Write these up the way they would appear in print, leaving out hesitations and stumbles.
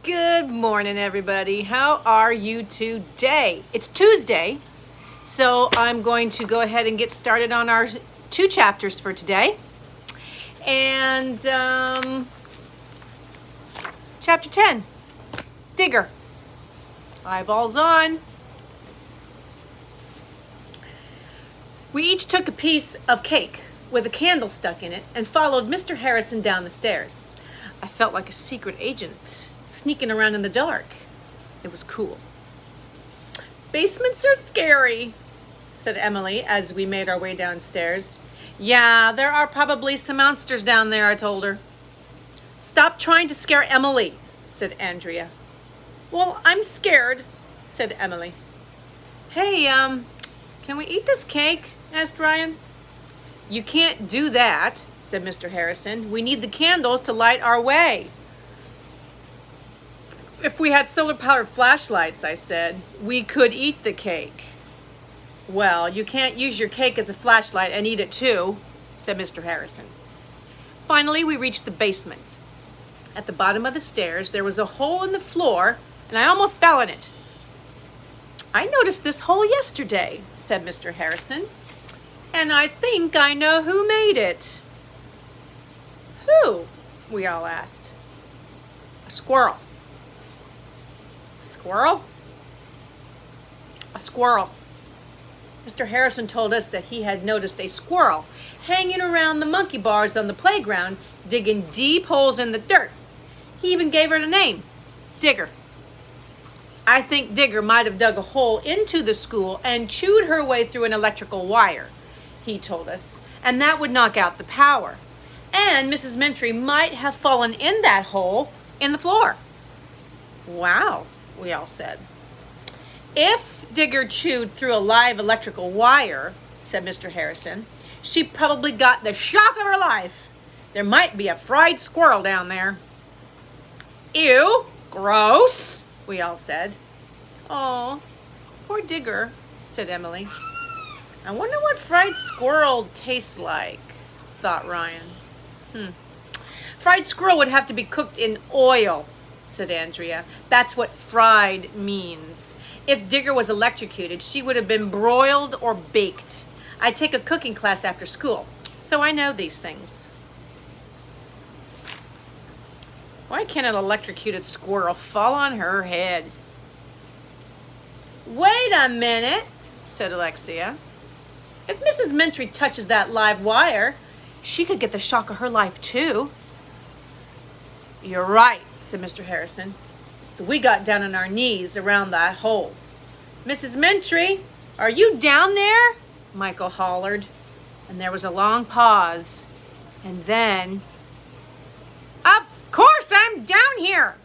Good morning, everybody. How are you today? It's Tuesday, so I'm going to go ahead and get started on our 2 chapters for today. And chapter 10, Digger. Eyeballs on. We each took a piece of cake with a candle stuck in it and followed Mr. Harrison down the stairs. I felt like a secret agent sneaking around in the dark. It was cool. Basements are scary, said Emily as we made our way downstairs. Yeah, there are probably some monsters down there, I told her. Stop trying to scare Emily, said Andrea. Well, I'm scared, said Emily. Hey, can we eat this cake? Asked Ryan. You can't do that, said Mr. Harrison. We need the candles to light our way. If we had solar-powered flashlights, I said, we could eat the cake. Well, you can't use your cake as a flashlight and eat it too, said Mr. Harrison. Finally, we reached the basement. At the bottom of the stairs, there was a hole in the floor, and I almost fell in it. I noticed this hole yesterday, said Mr. Harrison, and I think I know who made it. Who? We all asked. A squirrel. Squirrel? A squirrel. Mr. Harrison told us that he had noticed a squirrel hanging around the monkey bars on the playground, digging deep holes in the dirt. He even gave her a name, Digger. I think Digger might have dug a hole into the school and chewed her way through an electrical wire, he told us, and that would knock out the power. And Mrs. Mentry might have fallen in that hole in the floor. Wow, we all said. If Digger chewed through a live electrical wire, said Mr. Harrison, she probably got the shock of her life. There might be a fried squirrel down there. Ew, gross, we all said. Oh, poor Digger, said Emily. I wonder what fried squirrel tastes like, thought Ryan. Fried squirrel would have to be cooked in oil, said Andrea. That's what fried means. If Digger was electrocuted, she would have been broiled or baked. I take a cooking class after school, so I know these things. Why can't an electrocuted squirrel fall on her head? Wait a minute, said Alexia. If Mrs. Mentry touches that live wire, she could get the shock of her life too. You're right, said Mr. Harrison. So we got down on our knees around that hole. Mrs. Mentry, are you down there? Michael hollered. And there was a long pause. And then, of course I'm down here,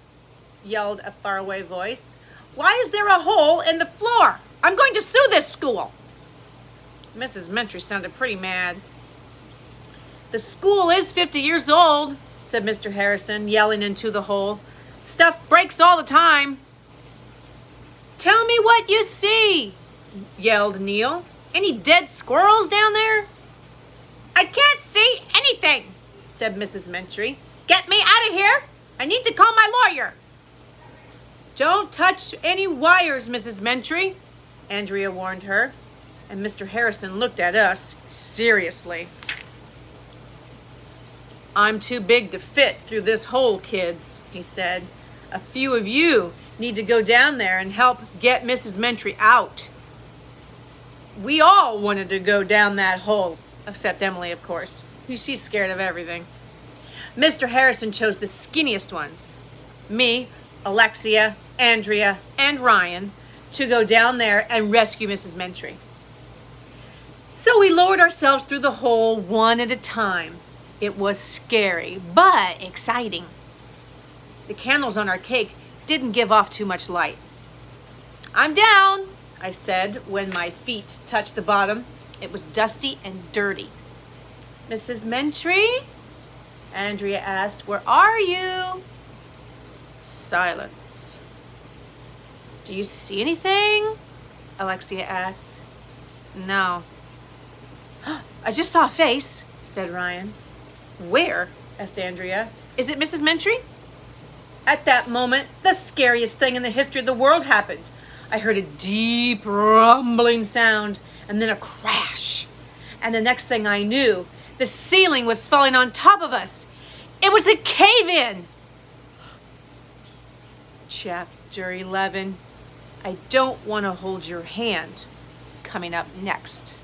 yelled a faraway voice. Why is there a hole in the floor? I'm going to sue this school. Mrs. Mentry sounded pretty mad. The school is 50 years old, said Mr. Harrison, yelling into the hole. Stuff breaks all the time. Tell me what you see, yelled Neil. Any dead squirrels down there? I can't see anything, said Mrs. Mentry. Get me out of here. I need to call my lawyer. Don't touch any wires, Mrs. Mentry, Andrea warned her, and Mr. Harrison looked at us seriously. I'm too big to fit through this hole, kids, he said. A few of you need to go down there and help get Mrs. Mentry out. We all wanted to go down that hole, except Emily, of course. She's scared of everything. Mr. Harrison chose the skinniest ones, me, Alexia, Andrea, and Ryan, to go down there and rescue Mrs. Mentry. So we lowered ourselves through the hole one at a time. It was scary, but exciting. The candles on our cake didn't give off too much light. I'm down, I said when my feet touched the bottom. It was dusty and dirty. Mrs. Mentry? Andrea asked, where are you? Silence. Do you see anything? Alexia asked. No. I just saw a face, said Ryan. Where? Asked Andrea. Is it Mrs. Mentry? At that moment, the scariest thing in the history of the world happened. I heard a deep rumbling sound and then a crash. And the next thing I knew, the ceiling was falling on top of us. It was a cave-in. Chapter 11. I don't want to hold your hand. Coming up next.